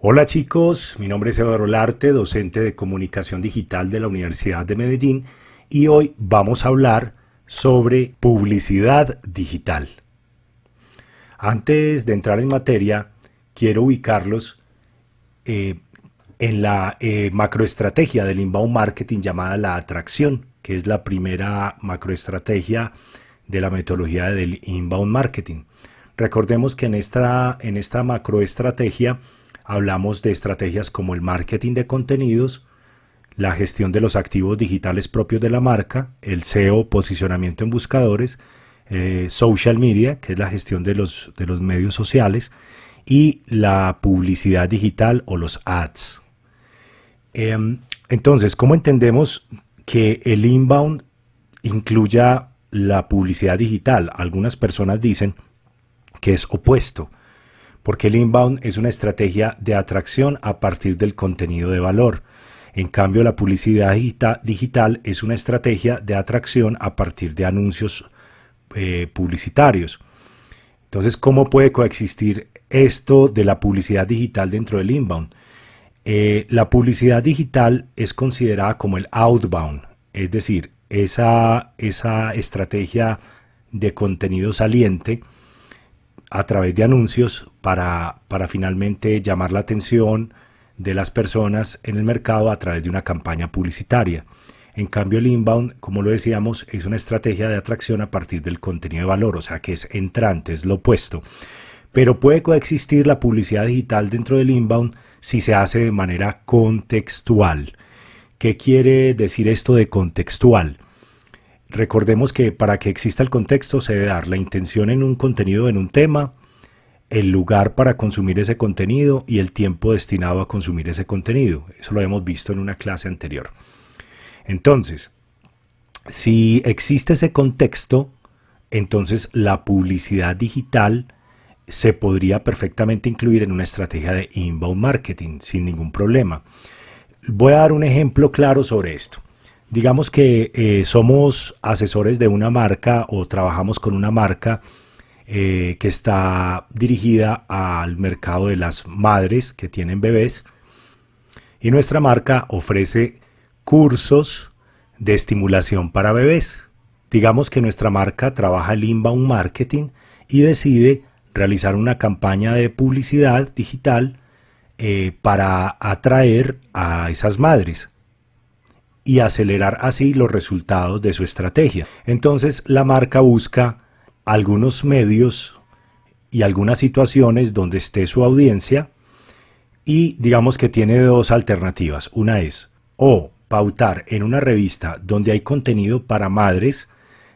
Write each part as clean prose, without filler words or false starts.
Hola chicos, mi nombre es Eduardo Larte, docente de Comunicación Digital de la Universidad de Medellín y hoy vamos a hablar sobre publicidad digital. Antes de entrar en materia, quiero ubicarlos eh, en la macroestrategia del inbound marketing llamada la atracción, que es la primera macroestrategia de la metodología del inbound marketing. Recordemos que en esta macroestrategia hablamos de estrategias como el marketing de contenidos, la gestión de los activos digitales propios de la marca, el SEO, posicionamiento en buscadores, social media, que es la gestión de los medios sociales, y la publicidad digital o los ads. Entonces, ¿cómo entendemos que el inbound incluya la publicidad digital? Algunas personas dicen que es opuesto, porque el inbound es una estrategia de atracción a partir del contenido de valor. En cambio, la publicidad digital es una estrategia de atracción a partir de anuncios publicitarios. Entonces, ¿cómo puede coexistir esto de la publicidad digital dentro del inbound? La publicidad digital es considerada como el outbound, es decir, esa estrategia de contenido saliente a través de anuncios para finalmente llamar la atención de las personas en el mercado a través de una campaña publicitaria. En cambio, el inbound, como lo decíamos, es una estrategia de atracción a partir del contenido de valor, o sea que es entrante, es lo opuesto. Pero puede coexistir la publicidad digital dentro del inbound si se hace de manera contextual. ¿Qué quiere decir esto de contextual? Recordemos que para que exista el contexto se debe dar la intención en un contenido, en un tema, el lugar para consumir ese contenido y el tiempo destinado a consumir ese contenido. Eso lo hemos visto en una clase anterior. Entonces, si existe ese contexto, entonces la publicidad digital se podría perfectamente incluir en una estrategia de inbound marketing sin ningún problema. Voy a dar un ejemplo claro sobre esto. Digamos que somos asesores de una marca o trabajamos con una marca que está dirigida al mercado de las madres que tienen bebés y nuestra marca ofrece cursos de estimulación para bebés. Digamos que nuestra marca trabaja el inbound marketing y decide realizar una campaña de publicidad digital para atraer a esas madres y acelerar así los resultados de su estrategia. Entonces la marca busca algunos medios y algunas situaciones donde esté su audiencia y digamos que tiene dos alternativas. Una es o pautar en una revista donde hay contenido para madres,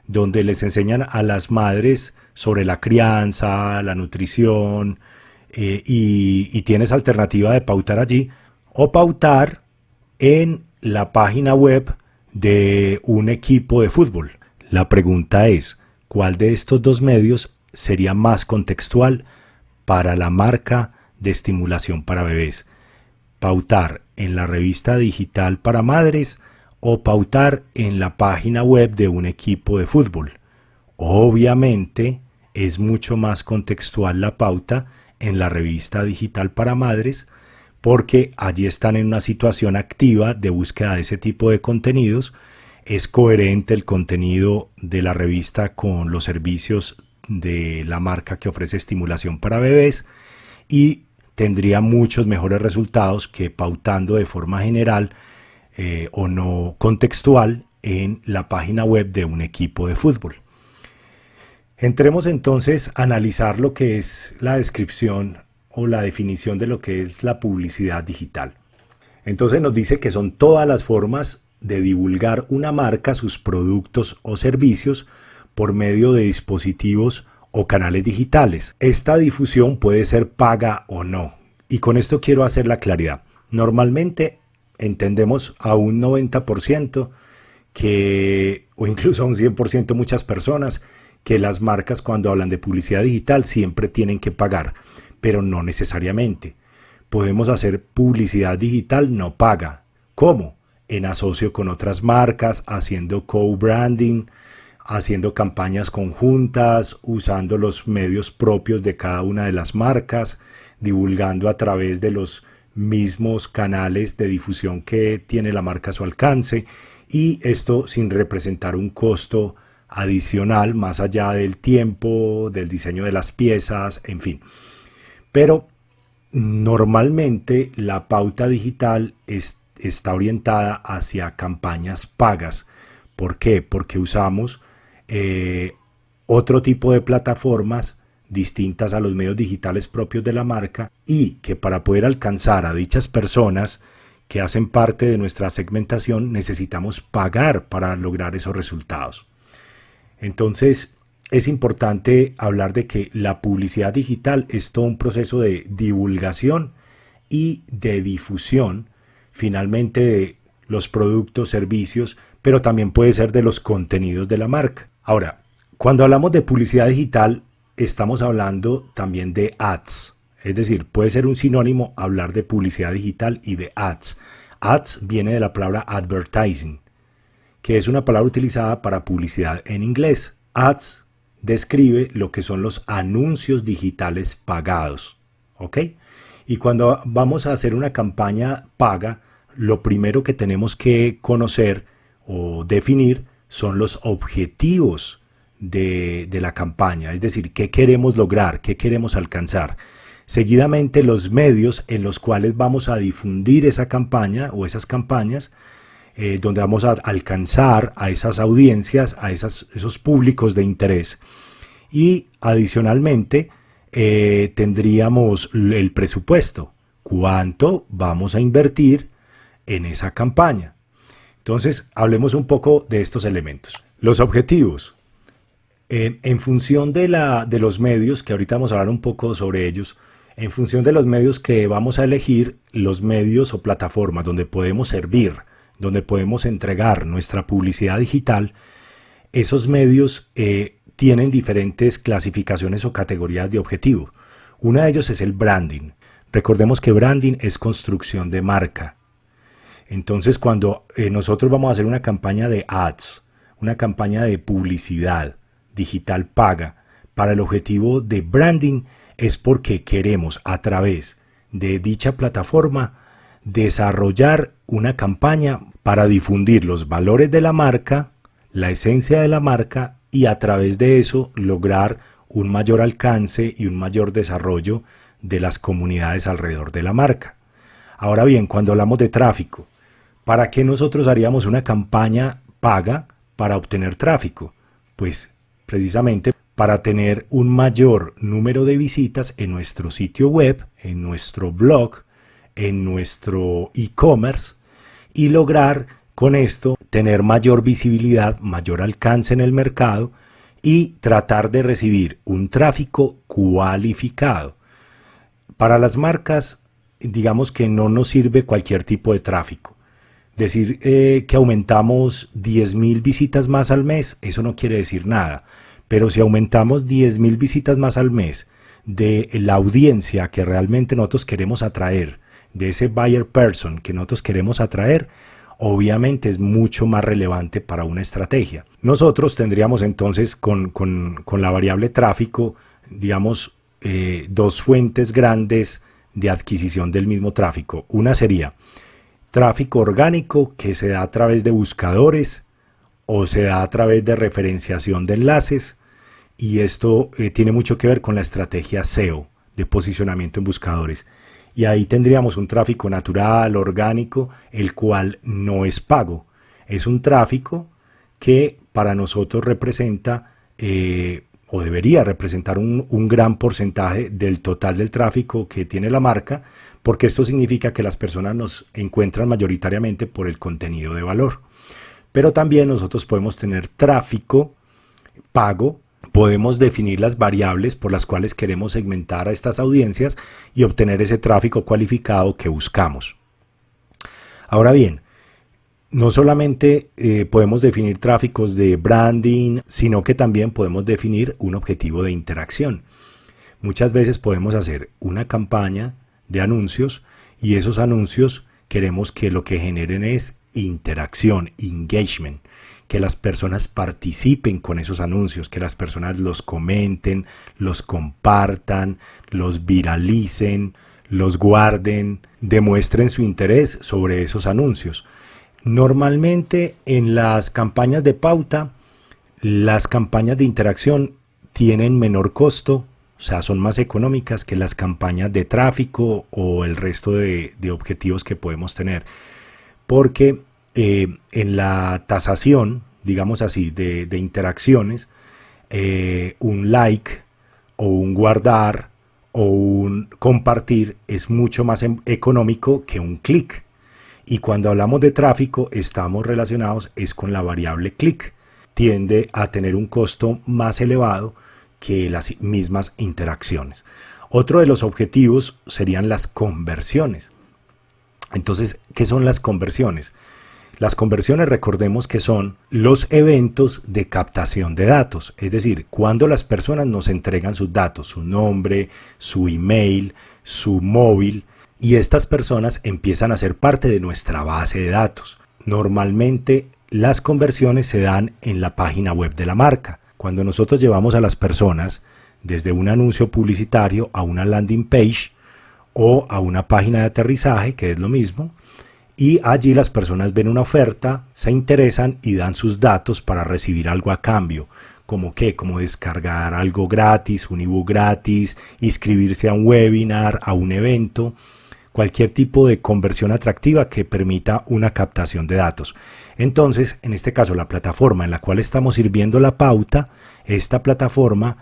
donde les enseñan a las madres sobre la crianza, la nutrición y tienes alternativa de pautar allí, o pautar en la página web de un equipo de fútbol. La pregunta es, ¿cuál de estos dos medios sería más contextual para la marca de estimulación para bebés? ¿Pautar en la revista digital para madres o pautar en la página web de un equipo de fútbol? Obviamente es mucho más contextual la pauta en la revista digital para madres, porque allí están en una situación activa de búsqueda de ese tipo de contenidos. Es coherente el contenido de la revista con los servicios de la marca que ofrece estimulación para bebés y tendría muchos mejores resultados que pautando de forma general o no contextual en la página web de un equipo de fútbol. Entremos entonces a analizar lo que es la descripción o la definición de lo que es la publicidad digital. Entonces nos dice que son todas las formas de divulgar una marca, sus productos o servicios por medio de dispositivos o canales digitales. Esta difusión puede ser paga o no. Y con esto quiero hacer la claridad. Normalmente entendemos a un 90% o incluso a un 100% muchas personas, que las marcas cuando hablan de publicidad digital siempre tienen que pagar, pero no necesariamente. Podemos hacer publicidad digital no paga. ¿Cómo? En asocio con otras marcas, haciendo co-branding, haciendo campañas conjuntas, usando los medios propios de cada una de las marcas, divulgando a través de los mismos canales de difusión que tiene la marca a su alcance, y esto sin representar un costo adicional más allá del tiempo, del diseño de las piezas, en fin. Pero normalmente la pauta digital está orientada hacia campañas pagas. ¿Por qué? Porque usamos otro tipo de plataformas distintas a los medios digitales propios de la marca, y que para poder alcanzar a dichas personas que hacen parte de nuestra segmentación necesitamos pagar para lograr esos resultados. Entonces es importante hablar de que la publicidad digital es todo un proceso de divulgación y de difusión finalmente de los productos, servicios, pero también puede ser de los contenidos de la marca. Ahora, cuando hablamos de publicidad digital, estamos hablando también de ads. Es decir, puede ser un sinónimo hablar de publicidad digital y de ads. Ads viene de la palabra advertising, que es una palabra utilizada para publicidad en inglés. Ads describe lo que son los anuncios digitales pagados. ¿Ok? Y cuando vamos a hacer una campaña paga, lo primero que tenemos que conocer o definir son los objetivos de la campaña, es decir, qué queremos lograr, qué queremos alcanzar. Seguidamente, los medios en los cuales vamos a difundir esa campaña o esas campañas, donde vamos a alcanzar a esas audiencias, a esos públicos de interés. Y adicionalmente tendríamos el presupuesto, cuánto vamos a invertir en esa campaña. Entonces, hablemos un poco de estos elementos. Los objetivos. En función de los medios, que ahorita vamos a hablar un poco sobre ellos, en función de los medios que vamos a elegir, los medios o plataformas donde podemos servir, donde podemos entregar nuestra publicidad digital, esos medios tienen diferentes clasificaciones o categorías de objetivo. Una de ellos es el branding. Recordemos que branding es construcción de marca. Entonces, cuando nosotros vamos a hacer una campaña de ads, una campaña de publicidad digital paga, para el objetivo de branding, es porque queremos a través de dicha plataforma desarrollar una campaña para difundir los valores de la marca, la esencia de la marca, y a través de eso lograr un mayor alcance y un mayor desarrollo de las comunidades alrededor de la marca. Ahora bien, cuando hablamos de tráfico, ¿para qué nosotros haríamos una campaña paga para obtener tráfico? Pues precisamente para tener un mayor número de visitas en nuestro sitio web, en nuestro blog, en nuestro e-commerce, y lograr con esto tener mayor visibilidad, mayor alcance en el mercado y tratar de recibir un tráfico cualificado. Para las marcas, digamos que no nos sirve cualquier tipo de tráfico. Decir que aumentamos 10.000 visitas más al mes, eso no quiere decir nada. Pero si aumentamos 10.000 visitas más al mes de la audiencia que realmente nosotros queremos atraer, de ese buyer person que nosotros queremos atraer, obviamente es mucho más relevante para una estrategia. Nosotros tendríamos entonces con la variable tráfico, digamos, dos fuentes grandes de adquisición del mismo tráfico. Una sería tráfico orgánico, que se da a través de buscadores o se da a través de referenciación de enlaces, y esto tiene mucho que ver con la estrategia SEO, de posicionamiento en buscadores. Y ahí tendríamos un tráfico natural, orgánico, el cual no es pago. Es un tráfico que para nosotros representa o debería representar un gran porcentaje del total del tráfico que tiene la marca, porque esto significa que las personas nos encuentran mayoritariamente por el contenido de valor. Pero también nosotros podemos tener tráfico pago, podemos definir las variables por las cuales queremos segmentar a estas audiencias y obtener ese tráfico cualificado que buscamos. Ahora bien, no solamente podemos definir tráficos de branding, sino que también podemos definir un objetivo de interacción. Muchas veces podemos hacer una campaña de anuncios y esos anuncios queremos que lo que generen es interacción, engagement, que las personas participen con esos anuncios, que las personas los comenten, los compartan, los viralicen, los guarden, demuestren su interés sobre esos anuncios. Normalmente en las campañas de pauta, las campañas de interacción tienen menor costo, o sea, son más económicas que las campañas de tráfico o el resto de objetivos que podemos tener. Porque en la tasación, digamos así, de interacciones, un like o un guardar o un compartir es mucho más económico que un clic. Y cuando hablamos de tráfico, estamos relacionados es con la variable clic. Tiende a tener un costo más elevado que las mismas interacciones. Otro de los objetivos serían las conversiones. Entonces, ¿qué son las conversiones? Las conversiones, recordemos que son los eventos de captación de datos, es decir, cuando las personas nos entregan sus datos, su nombre, su email, su móvil, y estas personas empiezan a ser parte de nuestra base de datos. Normalmente las conversiones se dan en la página web de la marca. Cuando nosotros llevamos a las personas desde un anuncio publicitario a una landing page o a una página de aterrizaje, que es lo mismo, y allí las personas ven una oferta, se interesan y dan sus datos para recibir algo a cambio. ¿Como qué? Como descargar algo gratis, un ebook gratis, inscribirse a un webinar, a un evento, cualquier tipo de conversión atractiva que permita una captación de datos. Entonces, en este caso, la plataforma en la cual estamos sirviendo la pauta, esta plataforma,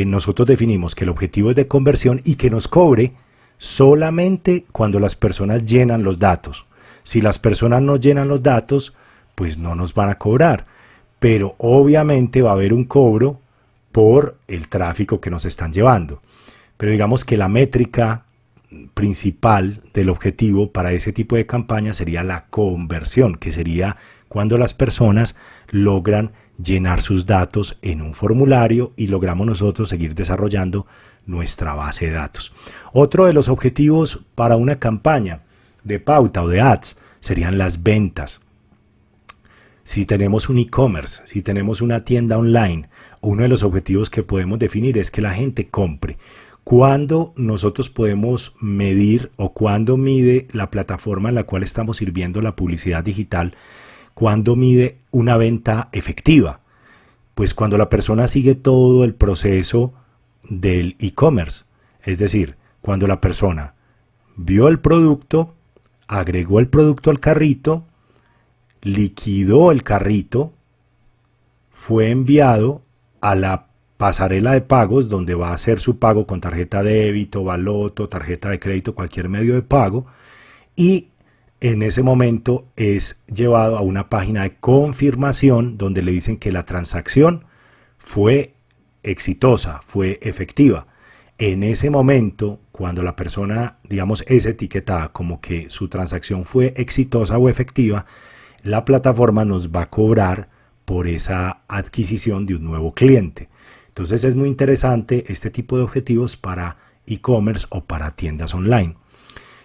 nosotros definimos que el objetivo es de conversión y que nos cobre solamente cuando las personas llenan los datos. Si las personas no llenan los datos, pues no nos van a cobrar. Pero obviamente va a haber un cobro por el tráfico que nos están llevando. Pero digamos que la métrica principal del objetivo para ese tipo de campaña sería la conversión, que sería cuando las personas logran llenar sus datos en un formulario y logramos nosotros seguir desarrollando nuestra base de datos. Otro de los objetivos para una campaña de pauta o de ads serían las ventas. Si tenemos un e-commerce, si tenemos una tienda online, uno de los objetivos que podemos definir es que la gente compre. ¿Cuándo nosotros podemos medir o cuándo mide la plataforma en la cual estamos sirviendo la publicidad digital? ¿Cuándo mide una venta efectiva? Pues cuando la persona sigue todo el proceso del e-commerce. Es decir, cuando la persona vio el producto, agregó el producto al carrito, liquidó el carrito, fue enviado a la pasarela de pagos donde va a hacer su pago con tarjeta de débito, baloto, tarjeta de crédito, cualquier medio de pago, y en ese momento es llevado a una página de confirmación donde le dicen que la transacción fue exitosa, fue efectiva. En ese momento, cuando la persona, digamos, es etiquetada como que su transacción fue exitosa o efectiva, la plataforma nos va a cobrar por esa adquisición de un nuevo cliente. Entonces es muy interesante este tipo de objetivos para e-commerce o para tiendas online.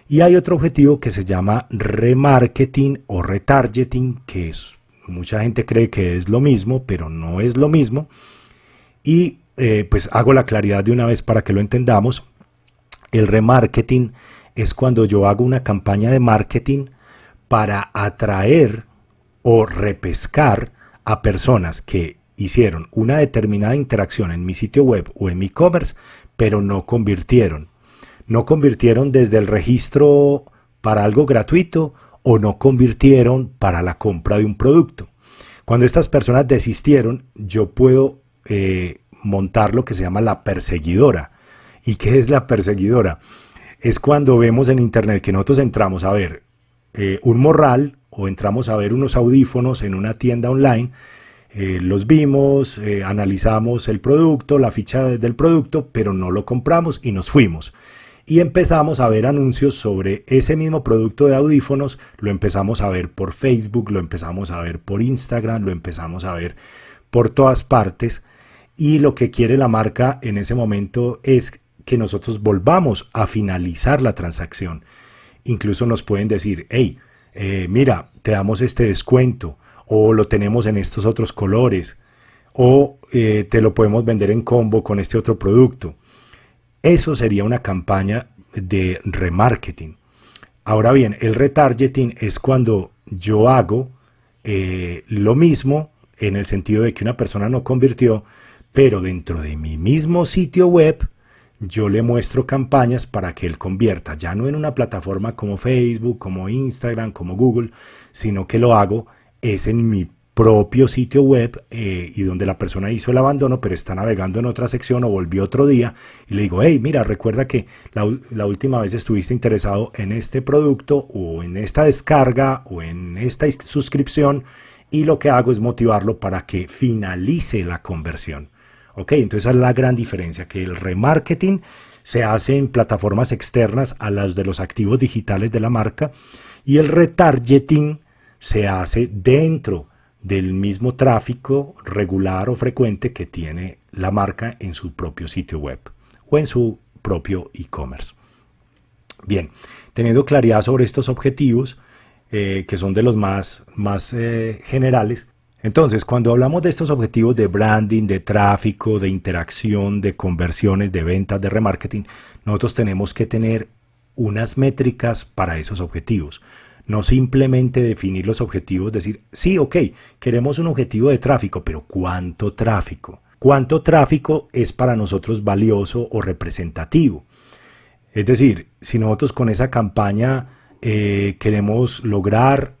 Y hay otro objetivo que se llama remarketing o retargeting, que es, mucha gente cree que es lo mismo, pero no es lo mismo. Y pues hago la claridad de una vez para que lo entendamos. El remarketing es cuando yo hago una campaña de marketing para atraer o repescar a personas que hicieron una determinada interacción en mi sitio web o en mi e-commerce, pero no convirtieron. No convirtieron desde el registro para algo gratuito o no convirtieron para la compra de un producto. Cuando estas personas desistieron, yo puedo montar lo que se llama la perseguidora. ¿Y qué es la perseguidora? Es cuando vemos en internet que nosotros entramos a ver un morral o entramos a ver unos audífonos en una tienda online, los vimos, analizamos el producto, la ficha del producto, pero no lo compramos y nos fuimos. Y empezamos a ver anuncios sobre ese mismo producto de audífonos, lo empezamos a ver por Facebook, lo empezamos a ver por Instagram, lo empezamos a ver por todas partes. Y lo que quiere la marca en ese momento es que nosotros volvamos a finalizar la transacción. Incluso nos pueden decir, hey, mira, te damos este descuento, o lo tenemos en estos otros colores, o te lo podemos vender en combo con este otro producto. Eso sería una campaña de remarketing. Ahora bien, el retargeting es cuando yo hago lo mismo en el sentido de que una persona no convirtió, pero dentro de mi mismo sitio web yo le muestro campañas para que él convierta, ya no en una plataforma como Facebook, como Instagram, como Google, sino que lo hago es en mi propio sitio web y donde la persona hizo el abandono, pero está navegando en otra sección o volvió otro día y le digo, hey, mira, recuerda que la última vez estuviste interesado en este producto o en esta descarga o en esta suscripción, y lo que hago es motivarlo para que finalice la conversión. Ok, entonces esa es la gran diferencia, que el remarketing se hace en plataformas externas a las de los activos digitales de la marca y el retargeting se hace dentro del mismo tráfico regular o frecuente que tiene la marca en su propio sitio web o en su propio e-commerce. Bien, teniendo claridad sobre estos objetivos, que son de los más generales, entonces cuando hablamos de estos objetivos de branding, de tráfico, de interacción, de conversiones, de ventas, de remarketing, nosotros tenemos que tener unas métricas para esos objetivos. No simplemente definir los objetivos, decir, sí, ok, queremos un objetivo de tráfico, pero ¿cuánto tráfico? ¿Cuánto tráfico es para nosotros valioso o representativo? Es decir, si nosotros con esa campaña queremos lograr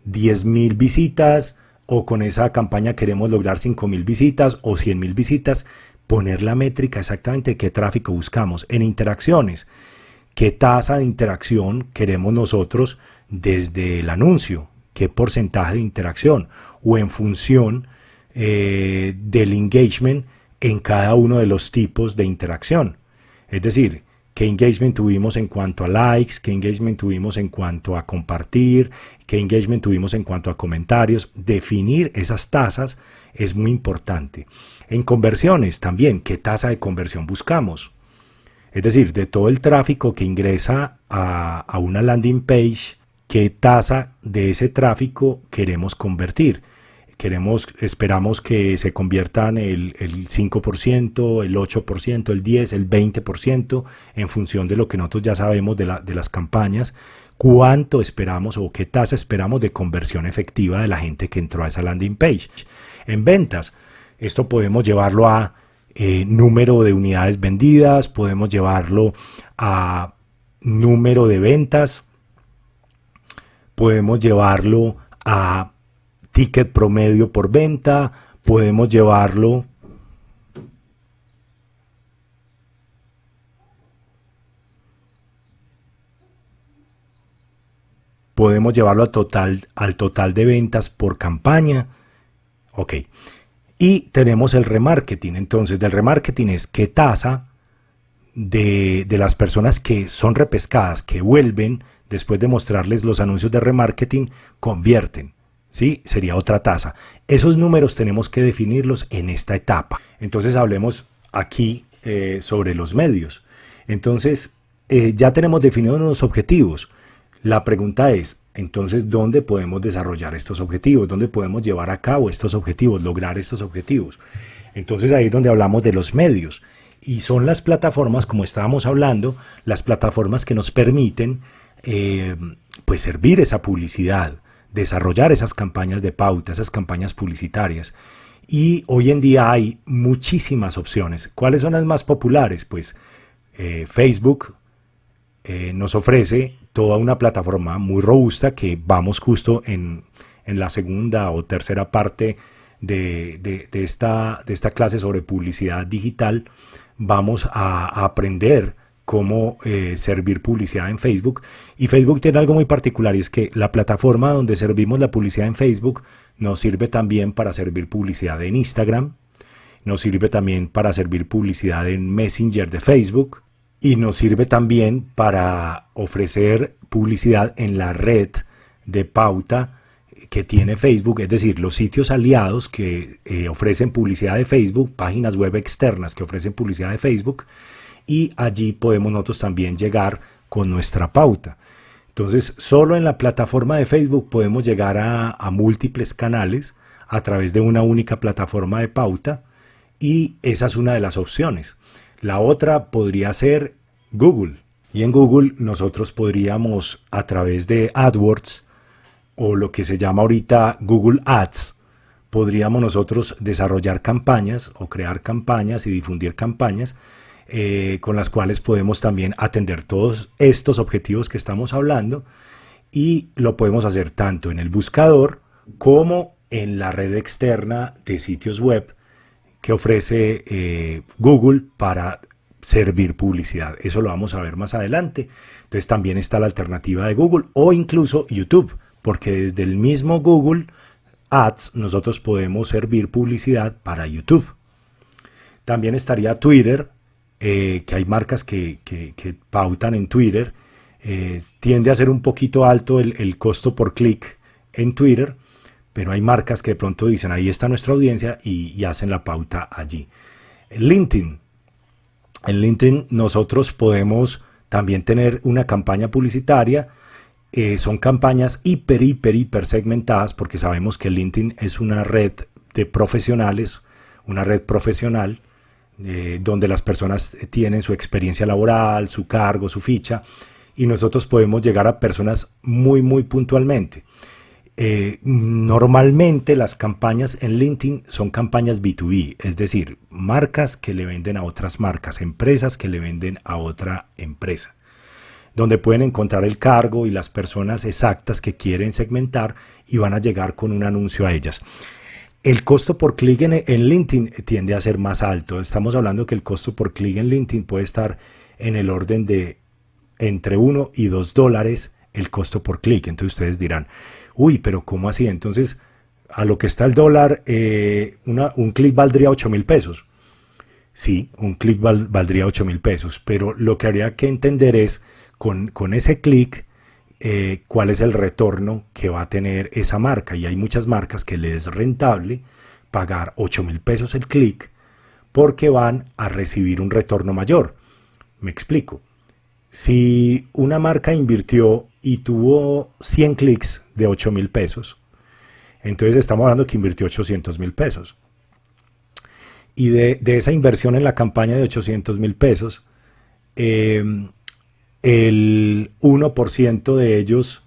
10.000 visitas o con esa campaña queremos lograr 5.000 visitas o 100.000 visitas, poner la métrica exactamente de qué tráfico buscamos. En interacciones, ¿qué tasa de interacción queremos nosotros desde el anuncio? ¿Qué porcentaje de interacción? O en función del engagement en cada uno de los tipos de interacción. Es decir, qué engagement tuvimos en cuanto a likes, qué engagement tuvimos en cuanto a compartir, qué engagement tuvimos en cuanto a comentarios. Definir esas tasas es muy importante. En conversiones también, ¿qué tasa de conversión buscamos? Es decir, de todo el tráfico que ingresa a una landing page, ¿qué tasa de ese tráfico queremos convertir? Esperamos que se conviertan el 5%, el 8%, el 10%, el 20%, en función de lo que nosotros ya sabemos de las campañas. ¿Cuánto esperamos o qué tasa esperamos de conversión efectiva de la gente que entró a esa landing page? En ventas, esto podemos llevarlo a número de unidades vendidas, podemos llevarlo a número de ventas, podemos llevarlo a ticket promedio por venta, podemos llevarlo al total de ventas por campaña. Ok. Y tenemos el remarketing. Entonces, del remarketing es qué tasa de las personas que son repescadas, que vuelven después de mostrarles los anuncios de remarketing, convierten. ¿Sí? Sería otra tasa. Esos números tenemos que definirlos en esta etapa. Entonces hablemos aquí sobre los medios. Entonces ya tenemos definidos los objetivos. La pregunta es, entonces, ¿dónde podemos desarrollar estos objetivos? ¿Dónde podemos llevar a cabo estos objetivos, lograr estos objetivos? Entonces ahí es donde hablamos de los medios. Y son las plataformas, como estábamos hablando, las plataformas que nos permiten pues servir esa publicidad, desarrollar esas campañas de pauta, esas campañas publicitarias. Y hoy en día hay muchísimas opciones. ¿Cuáles son las más populares? Pues Facebook nos ofrece toda una plataforma muy robusta que vamos justo en la segunda o tercera parte de esta clase sobre publicidad digital. Vamos a aprender cómo servir publicidad en Facebook. Y Facebook tiene algo muy particular, y es que la plataforma donde servimos la publicidad en Facebook nos sirve también para servir publicidad en Instagram, nos sirve también para servir publicidad en Messenger de Facebook y nos sirve también para ofrecer publicidad en la red de pauta que tiene Facebook, es decir, los sitios aliados que ofrecen publicidad de Facebook, páginas web externas que ofrecen publicidad de Facebook, y allí podemos nosotros también llegar con nuestra pauta. Entonces, solo en la plataforma de Facebook podemos llegar a múltiples canales a través de una única plataforma de pauta, y esa es una de las opciones. La otra podría ser Google. Y en Google nosotros podríamos, a través de AdWords o lo que se llama ahorita Google Ads, podríamos nosotros desarrollar campañas o crear campañas y difundir campañas con las cuales podemos también atender todos estos objetivos que estamos hablando, y lo podemos hacer tanto en el buscador como en la red externa de sitios web que ofrece Google para servir publicidad. Eso lo vamos a ver más adelante. Entonces también está la alternativa de Google o incluso YouTube, porque desde el mismo Google Ads nosotros podemos servir publicidad para YouTube. También estaría Twitter, que hay marcas que pautan en Twitter. Tiende a ser un poquito alto el costo por clic en Twitter, pero hay marcas que de pronto dicen, ahí está nuestra audiencia, y hacen la pauta allí. LinkedIn. En LinkedIn nosotros podemos también tener una campaña publicitaria. Son campañas hiper segmentadas, porque sabemos que LinkedIn es una red de profesionales, una red profesional, donde las personas tienen su experiencia laboral, su cargo, su ficha, y nosotros podemos llegar a personas muy puntualmente. Normalmente las campañas en LinkedIn son campañas B2B, es decir, marcas que le venden a otras marcas, empresas que le venden a otra empresa, donde pueden encontrar el cargo y las personas exactas que quieren segmentar y van a llegar con un anuncio a ellas. El costo por clic en LinkedIn tiende a ser más alto. Estamos hablando que el costo por clic en LinkedIn puede estar en el orden de entre $1 y $2 el costo por clic. Entonces ustedes dirán, uy, pero ¿cómo así? Entonces, a lo que está el dólar, un clic valdría 8.000 pesos. Sí, un clic valdría 8.000 pesos, pero lo que habría que entender es, con ese clic, cuál es el retorno que va a tener esa marca. Y hay muchas marcas que les es rentable pagar 8.000 pesos el clic porque van a recibir un retorno mayor. Me explico. Si una marca invirtió y tuvo 100 clics de 8.000 pesos, entonces estamos hablando que invirtió 800.000 pesos. Y de esa inversión en la campaña de 800.000 pesos, el 1% de ellos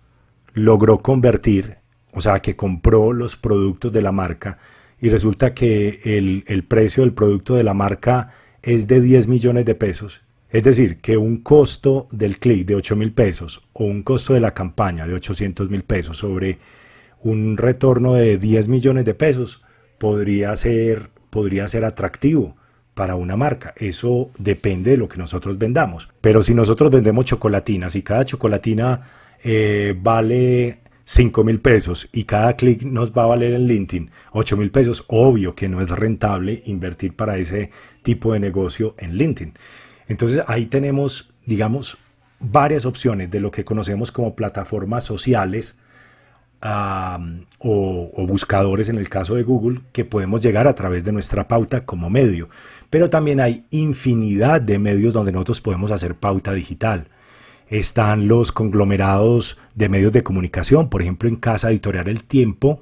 logró convertir, o sea, que compró los productos de la marca, y resulta que el precio del producto de la marca es de 10 millones de pesos. Es decir, que un costo del clic de 8.000 pesos o un costo de la campaña de 800.000 pesos sobre un retorno de 10 millones de pesos podría ser atractivo para una marca. Eso depende de lo que nosotros vendamos. Pero si nosotros vendemos chocolatinas y cada chocolatina vale 5.000 pesos y cada clic nos va a valer en LinkedIn 8.000 pesos, obvio que no es rentable invertir para ese tipo de negocio en LinkedIn. Entonces ahí tenemos, digamos, varias opciones de lo que conocemos como plataformas sociales o buscadores en el caso de Google, que podemos llegar a través de nuestra pauta como medio. Pero también hay infinidad de medios donde nosotros podemos hacer pauta digital. Están los conglomerados de medios de comunicación, por ejemplo en Casa Editorial El Tiempo,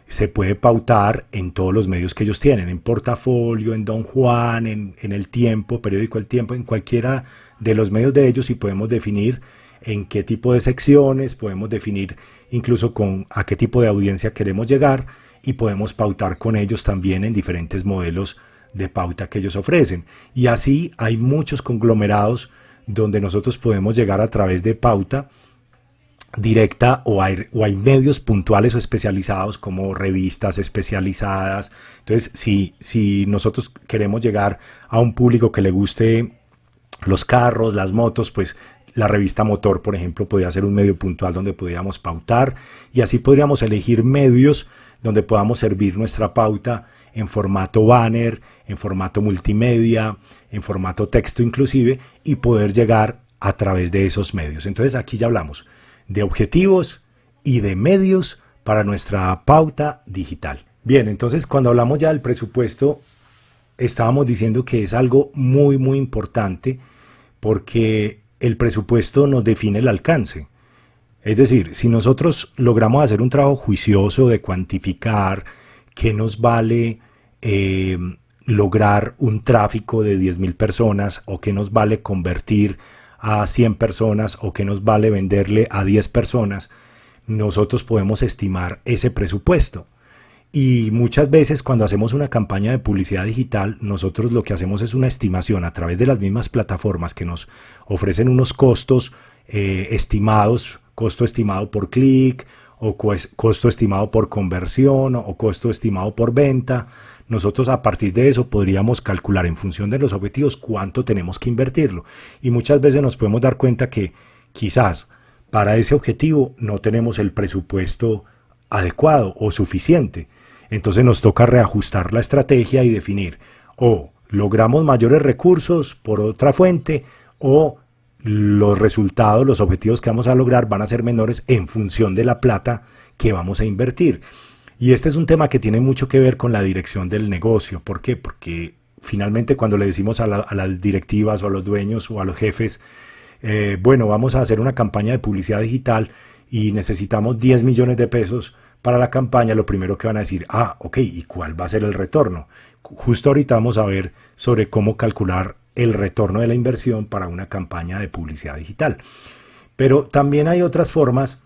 se puede pautar en todos los medios que ellos tienen, en Portafolio, en Don Juan, en El Tiempo, Periódico El Tiempo, en cualquiera de los medios de ellos, y podemos definir en qué tipo de secciones, podemos definir incluso a qué tipo de audiencia queremos llegar, y podemos pautar con ellos también en diferentes modelos de pauta que ellos ofrecen. Y así hay muchos conglomerados donde nosotros podemos llegar a través de pauta directa, o hay medios puntuales o especializados como revistas especializadas. Entonces, si nosotros queremos llegar a un público que le guste los carros, las motos, pues la revista Motor, por ejemplo, podría ser un medio puntual donde podríamos pautar, y así podríamos elegir medios donde podamos servir nuestra pauta en formato banner, en formato multimedia, en formato texto inclusive, y poder llegar a través de esos medios. Entonces aquí ya hablamos de objetivos y de medios para nuestra pauta digital. Bien, entonces cuando hablamos ya del presupuesto, estábamos diciendo que es algo muy importante, porque el presupuesto nos define el alcance. Es decir, si nosotros logramos hacer un trabajo juicioso de cuantificar qué nos vale lograr un tráfico de 10.000 personas, o qué nos vale convertir a 100 personas o qué nos vale venderle a 10 personas, nosotros podemos estimar ese presupuesto. Y muchas veces cuando hacemos una campaña de publicidad digital, nosotros lo que hacemos es una estimación a través de las mismas plataformas que nos ofrecen unos costos estimados, costo estimado por clic, o costo estimado por conversión, o costo estimado por venta. Nosotros a partir de eso podríamos calcular en función de los objetivos cuánto tenemos que invertirlo. Y muchas veces nos podemos dar cuenta que quizás para ese objetivo no tenemos el presupuesto adecuado o suficiente. Entonces nos toca reajustar la estrategia y definir o logramos mayores recursos por otra fuente o los resultados, los objetivos que vamos a lograr van a ser menores en función de la plata que vamos a invertir. Y este es un tema que tiene mucho que ver con la dirección del negocio. ¿Por qué? Porque finalmente cuando le decimos a las directivas o a los dueños o a los jefes, bueno, vamos a hacer una campaña de publicidad digital y necesitamos 10 millones de pesos para la campaña, lo primero que van a decir, ok, ¿y cuál va a ser el retorno? Justo ahorita vamos a ver sobre cómo calcular el retorno de la inversión para una campaña de publicidad digital. Pero también hay otras formas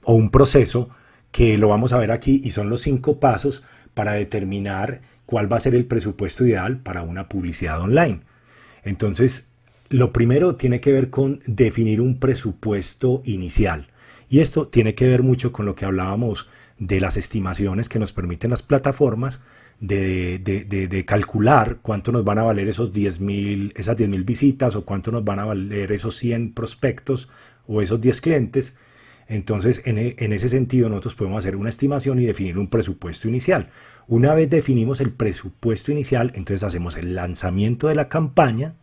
o un proceso que lo vamos a ver aquí y son los 5 pasos para determinar cuál va a ser el presupuesto ideal para una publicidad online. Entonces, lo primero tiene que ver con definir un presupuesto inicial. Y esto tiene que ver mucho con lo que hablábamos de las estimaciones que nos permiten las plataformas de calcular cuánto nos van a valer esas 10.000 visitas o cuánto nos van a valer esos 100 prospectos o esos 10 clientes. Entonces, en ese sentido, nosotros podemos hacer una estimación y definir un presupuesto inicial. Una vez definimos el presupuesto inicial, entonces hacemos el lanzamiento de la campaña.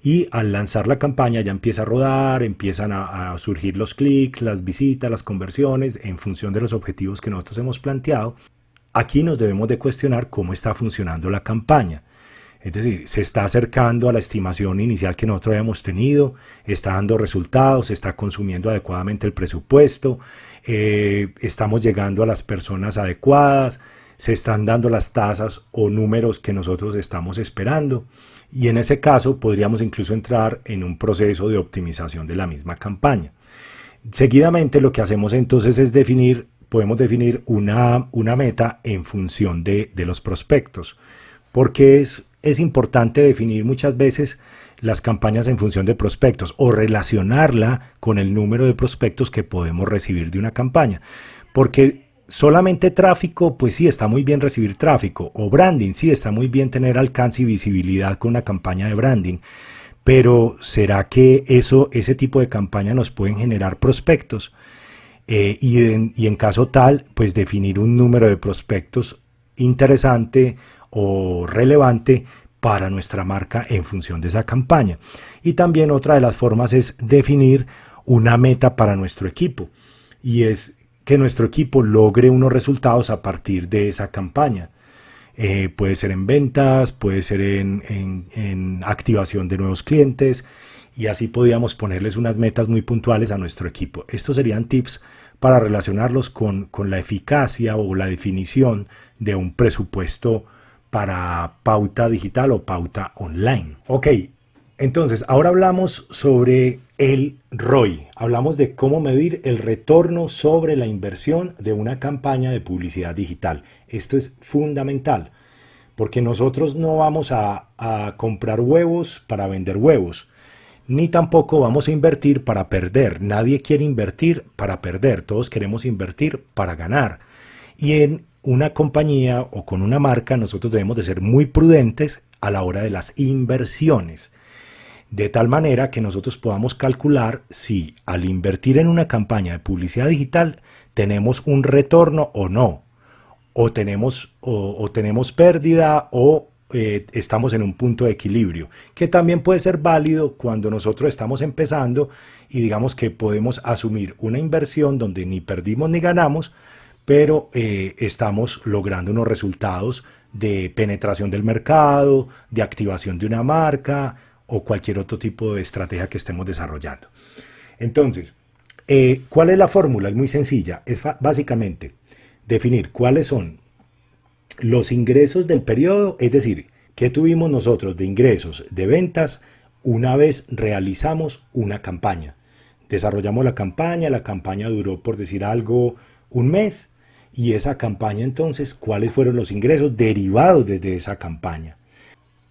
Y al lanzar la campaña ya empieza a rodar, empiezan a surgir los clics, las visitas, las conversiones en función de los objetivos que nosotros hemos planteado. Aquí nos debemos de cuestionar cómo está funcionando la campaña. Es decir, se está acercando a la estimación inicial que nosotros habíamos tenido, está dando resultados, se está consumiendo adecuadamente el presupuesto, estamos llegando a las personas adecuadas, se están dando las tasas o números que nosotros estamos esperando. Y en ese caso podríamos incluso entrar en un proceso de optimización de la misma campaña. Seguidamente lo que hacemos entonces es podemos definir una meta en función de los prospectos. Porque es importante definir muchas veces las campañas en función de prospectos o relacionarla con el número de prospectos que podemos recibir de una campaña. Porque solamente tráfico, pues sí, está muy bien recibir tráfico, o branding, sí, está muy bien tener alcance y visibilidad con una campaña de branding, pero ¿será que ese tipo de campaña nos pueden generar prospectos? Y en caso tal, pues definir un número de prospectos interesante o relevante para nuestra marca en función de esa campaña. Y también otra de las formas es definir una meta para nuestro equipo, y es que nuestro equipo logre unos resultados a partir de esa campaña. Puede ser en ventas, puede ser en activación de nuevos clientes, y así podríamos ponerles unas metas muy puntuales a nuestro equipo. Estos serían tips para relacionarlos con la eficacia o la definición de un presupuesto para pauta digital o pauta online. Ok, entonces ahora hablamos sobre el ROI. Hablamos de cómo medir el retorno sobre la inversión de una campaña de publicidad digital. Esto es fundamental, porque nosotros no vamos a comprar huevos para vender huevos, ni tampoco vamos a invertir para perder. Nadie quiere invertir para perder, todos queremos invertir para ganar. Y en una compañía o con una marca nosotros debemos de ser muy prudentes a la hora de las inversiones, de tal manera que nosotros podamos calcular si al invertir en una campaña de publicidad digital tenemos un retorno o no, o tenemos pérdida o estamos en un punto de equilibrio, que también puede ser válido cuando nosotros estamos empezando y digamos que podemos asumir una inversión donde ni perdimos ni ganamos, pero estamos logrando unos resultados de penetración del mercado, de activación de una marca o cualquier otro tipo de estrategia que estemos desarrollando. Entonces, ¿cuál es la fórmula? Es muy sencilla. Es básicamente definir cuáles son los ingresos del periodo, es decir, qué tuvimos nosotros de ingresos de ventas una vez realizamos una campaña. Desarrollamos la campaña duró, por decir algo, un mes, y esa campaña entonces, ¿cuáles fueron los ingresos derivados desde esa campaña?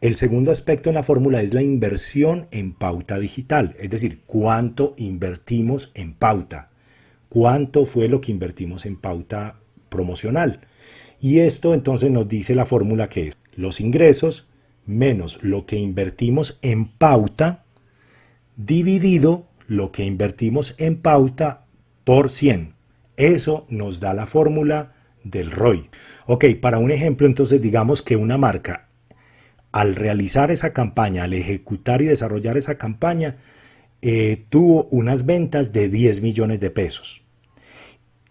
El segundo aspecto en la fórmula es la inversión en pauta digital, es decir, cuánto invertimos en pauta, cuánto fue lo que invertimos en pauta promocional. Y esto entonces nos dice la fórmula que es los ingresos menos lo que invertimos en pauta dividido lo que invertimos en pauta por 100. Eso nos da la fórmula del ROI. Ok, para un ejemplo, entonces digamos que una marca, al realizar esa campaña, al ejecutar y desarrollar esa campaña, tuvo unas ventas de 10 millones de pesos.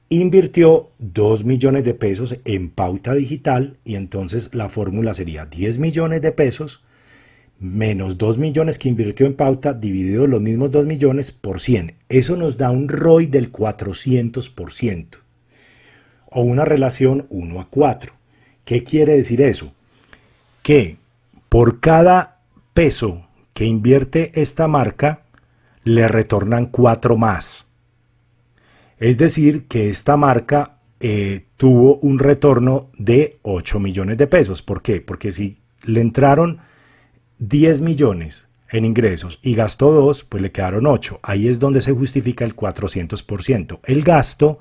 Invirtió 2 millones de pesos en pauta digital y entonces la fórmula sería 10 millones de pesos menos 2 millones que invirtió en pauta dividido los mismos 2 millones por 100. Eso nos da un ROI del 400% o una relación 1 a 4. ¿Qué quiere decir eso? Que por cada peso que invierte esta marca le retornan 4 más. Es decir, que esta marca tuvo un retorno de 8 millones de pesos. ¿Por qué? Porque si le entraron 10 millones en ingresos y gastó 2, pues le quedaron 8. Ahí es donde se justifica el 400%. El gasto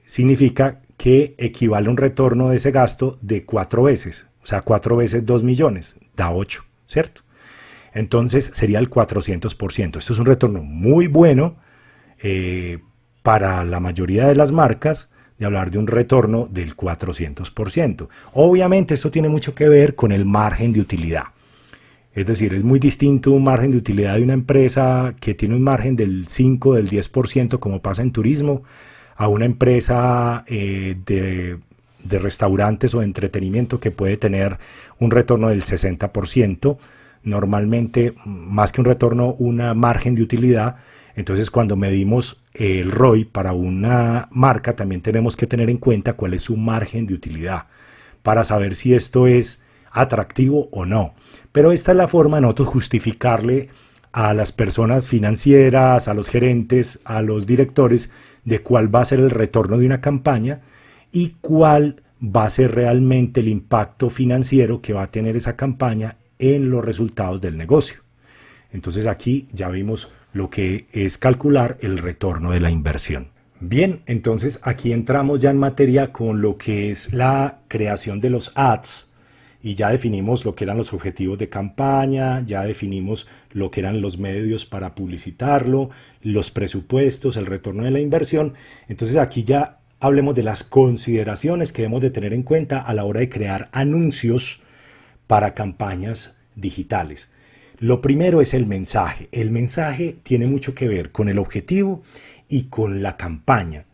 significa que equivale a un retorno de ese gasto de 4 veces. O sea, 4 veces 2 millones da 8, ¿cierto? Entonces sería el 400%. Esto es un retorno muy bueno para la mayoría de las marcas, de hablar de un retorno del 400%. Obviamente esto tiene mucho que ver con el margen de utilidad. Es decir, es muy distinto un margen de utilidad de una empresa que tiene un margen del 5, del 10%, como pasa en turismo, a una empresa de restaurantes o de entretenimiento que puede tener un retorno del 60%. Normalmente, más que un retorno, una margen de utilidad. Entonces, cuando medimos el ROI para una marca, también tenemos que tener en cuenta cuál es su margen de utilidad para saber si esto es atractivo o no. Pero esta es la forma de nosotros justificarle a las personas financieras, a los gerentes, a los directores, de cuál va a ser el retorno de una campaña y cuál va a ser realmente el impacto financiero que va a tener esa campaña en los resultados del negocio. Entonces aquí ya vimos lo que es calcular el retorno de la inversión. Bien, entonces aquí entramos ya en materia con lo que es la creación de los ads y ya definimos lo que eran los objetivos de campaña, ya definimos lo que eran los medios para publicitarlo, los presupuestos, el retorno de la inversión. Entonces aquí ya hablemos de las consideraciones que debemos de tener en cuenta a la hora de crear anuncios para campañas digitales. Lo primero es el mensaje. El mensaje tiene mucho que ver con el objetivo y con la campaña.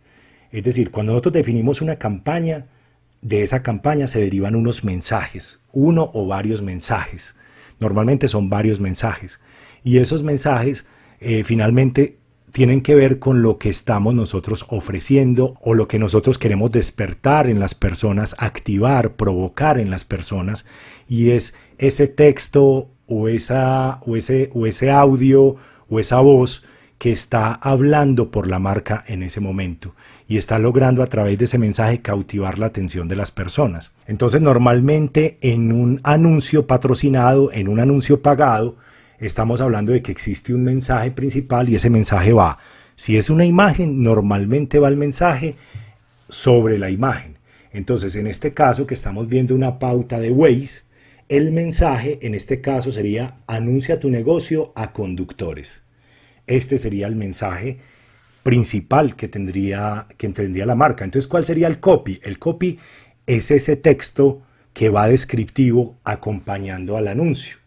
Es decir, cuando nosotros definimos una campaña, de esa campaña se derivan unos mensajes, uno o varios mensajes. Normalmente son varios mensajes. Y esos mensajes finalmente tienen que ver con lo que estamos nosotros ofreciendo o lo que nosotros queremos despertar en las personas, activar, provocar en las personas. Y es ese texto o ese audio o esa voz que está hablando por la marca en ese momento y está logrando a través de ese mensaje cautivar la atención de las personas. Entonces normalmente en un anuncio patrocinado, en un anuncio pagado, estamos hablando de que existe un mensaje principal y ese mensaje va, si es una imagen, normalmente va el mensaje sobre la imagen. Entonces en este caso que estamos viendo una pauta de Waze, el mensaje en este caso sería anuncia tu negocio a conductores. Este sería el mensaje principal que tendría la marca. Entonces, ¿cuál sería el copy? El copy es ese texto que va descriptivo acompañando al anuncio,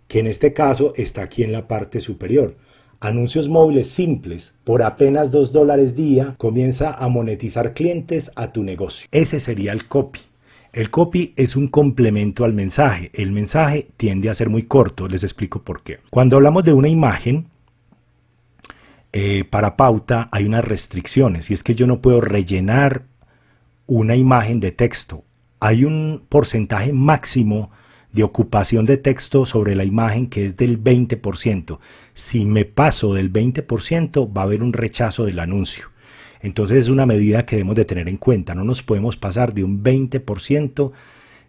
que en este caso está aquí en la parte superior. Anuncios móviles simples, por apenas $2 día, comienza a monetizar clientes a tu negocio. Ese sería el copy. El copy es un complemento al mensaje. El mensaje tiende a ser muy corto, les explico por qué. Cuando hablamos de una imagen, para pauta hay unas restricciones y es que yo no puedo rellenar una imagen de texto. Hay un porcentaje máximo de ocupación de texto sobre la imagen que es del 20%. Si me paso del 20%, va a haber un rechazo del anuncio. Entonces es una medida que debemos de tener en cuenta. No nos podemos pasar de un 20%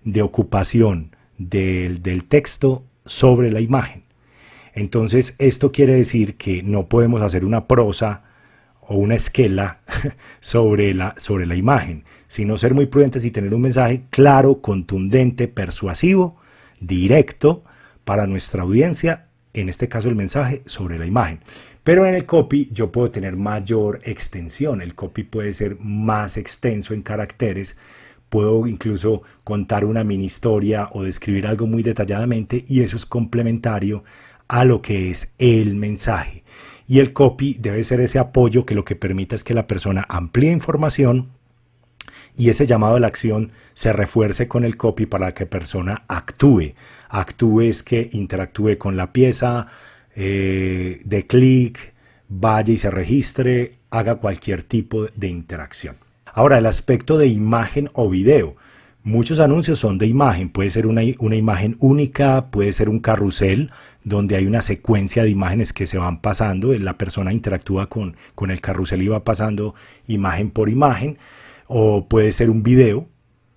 de ocupación del texto sobre la imagen. Entonces esto quiere decir que no podemos hacer una prosa o una esquela sobre la imagen, sino ser muy prudentes y tener un mensaje claro, contundente, persuasivo, directo para nuestra audiencia, en este caso el mensaje sobre la imagen. Pero en el copy yo puedo tener mayor extensión, el copy puede ser más extenso en caracteres, puedo incluso contar una mini historia o describir algo muy detalladamente y eso es complementario a lo que es el mensaje. Y el copy debe ser ese apoyo que lo que permita es que la persona amplíe información y ese llamado a la acción se refuerce con el copy para que la persona actúe. Actúe es que interactúe con la pieza, de clic, vaya y se registre, haga cualquier tipo de interacción. Ahora, el aspecto de imagen o video. Muchos anuncios son de imagen, puede ser una imagen única, puede ser un carrusel donde hay una secuencia de imágenes que se van pasando, la persona interactúa con el carrusel y va pasando imagen por imagen, o puede ser un video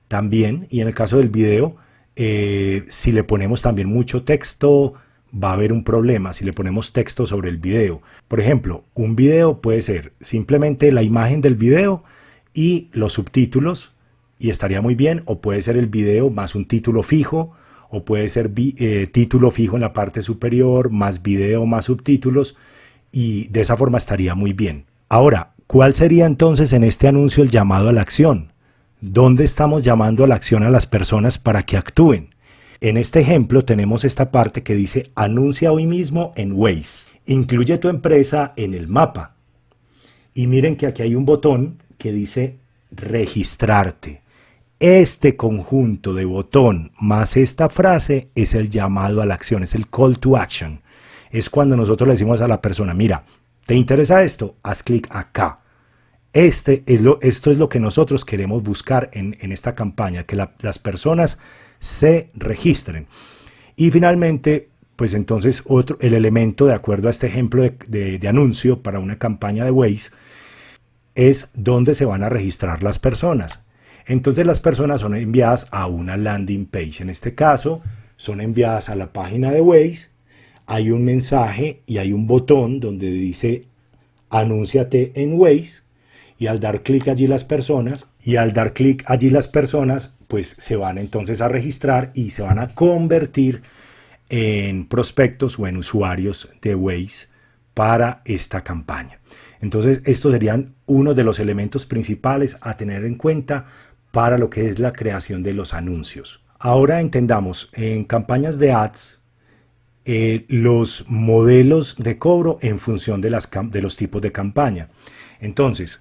también, y en el caso del video, si le ponemos también mucho texto, va a haber un problema si le ponemos texto sobre el video. Por ejemplo, un video puede ser simplemente la imagen del video y los subtítulos, y estaría muy bien, o puede ser el video más un título fijo, o puede ser título fijo en la parte superior, más video, más subtítulos, y de esa forma estaría muy bien. Ahora, ¿cuál sería entonces en este anuncio el llamado a la acción? ¿Dónde estamos llamando a la acción a las personas para que actúen? En este ejemplo tenemos esta parte que dice anuncia hoy mismo en Waze. Incluye tu empresa en el mapa. Y miren que aquí hay un botón que dice registrarte. Este conjunto de botón más esta frase es el llamado a la acción, es el call to action. Es cuando nosotros le decimos a la persona, mira, ¿te interesa esto? Haz clic acá. Esto es lo que nosotros queremos buscar en esta campaña, que las personas se registren. Y finalmente, pues entonces el elemento de acuerdo a este ejemplo de anuncio para una campaña de Waze es dónde se van a registrar las personas. Entonces las personas son enviadas a una landing page. En este caso, son enviadas a la página de Waze. Hay un mensaje y hay un botón donde dice anúnciate en Waze. Y al dar clic allí las personas, pues se van entonces a registrar y se van a convertir en prospectos o en usuarios de Waze para esta campaña. Entonces, estos serían uno de los elementos principales a tener en cuenta para lo que es la creación de los anuncios. Ahora entendamos, en campañas de ads, los modelos de cobro en función de los tipos de campaña. Entonces,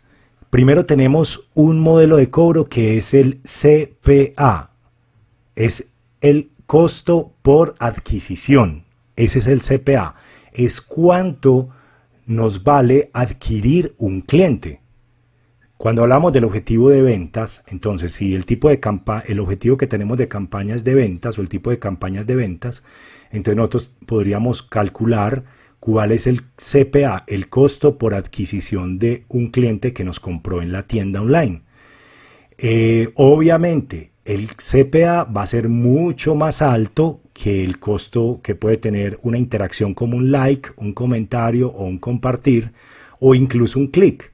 primero tenemos un modelo de cobro que es el CPA, es el costo por adquisición, ese es el CPA, es cuánto nos vale adquirir un cliente. Cuando hablamos del objetivo de ventas, entonces si el objetivo que tenemos de campaña es de ventas o el tipo de campañas de ventas, entonces nosotros podríamos calcular cuál es el CPA, el costo por adquisición de un cliente que nos compró en la tienda online. Obviamente el CPA va a ser mucho más alto que el costo que puede tener una interacción como un like, un comentario o un compartir o incluso un clic.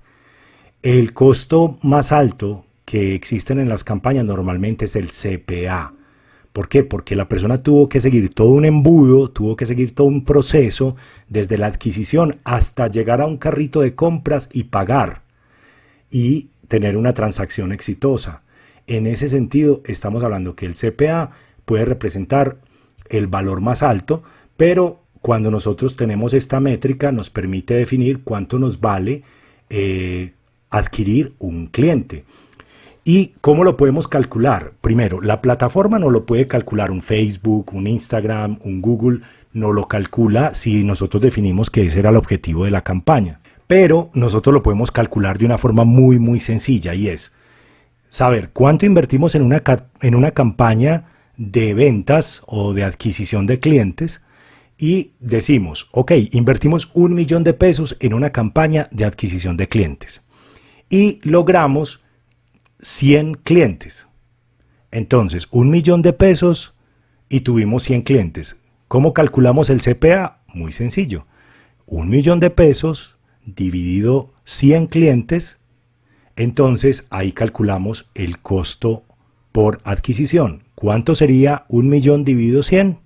El costo más alto que existen en las campañas normalmente es el CPA. ¿Por qué? Porque la persona tuvo que seguir todo un embudo, tuvo que seguir todo un proceso desde la adquisición hasta llegar a un carrito de compras y pagar y tener una transacción exitosa. En ese sentido, estamos hablando que el CPA puede representar el valor más alto, pero cuando nosotros tenemos esta métrica nos permite definir cuánto nos vale adquirir un cliente. ¿Y cómo lo podemos calcular? Primero, la plataforma no lo puede calcular, un Facebook, un Instagram, un Google, no lo calcula si nosotros definimos que ese era el objetivo de la campaña. Pero nosotros lo podemos calcular de una forma muy sencilla y es saber cuánto invertimos en una campaña de ventas o de adquisición de clientes y decimos, ok, invertimos 1 millón de pesos en una campaña de adquisición de clientes y logramos 100 clientes. Entonces, 1 millón de pesos y tuvimos 100 clientes. ¿Cómo calculamos el CPA? Muy sencillo. 1 millón de pesos dividido 100 clientes, entonces ahí calculamos el costo por adquisición. ¿Cuánto sería 1 millón dividido 100?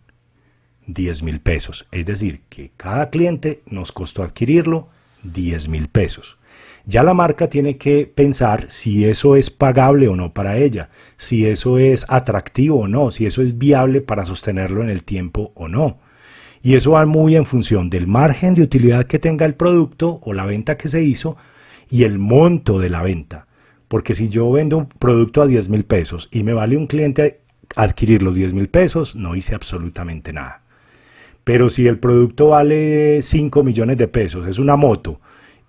10.000 pesos. Es decir, que cada cliente nos costó adquirirlo 10.000 pesos. Ya la marca tiene que pensar si eso es pagable o no para ella, si eso es atractivo o no, si eso es viable para sostenerlo en el tiempo o no. Y eso va muy en función del margen de utilidad que tenga el producto o la venta que se hizo y el monto de la venta. Porque si yo vendo un producto a 10.000 pesos y me vale un cliente adquirir los 10.000 pesos, no hice absolutamente nada. Pero si el producto vale 5 millones de pesos, es una moto,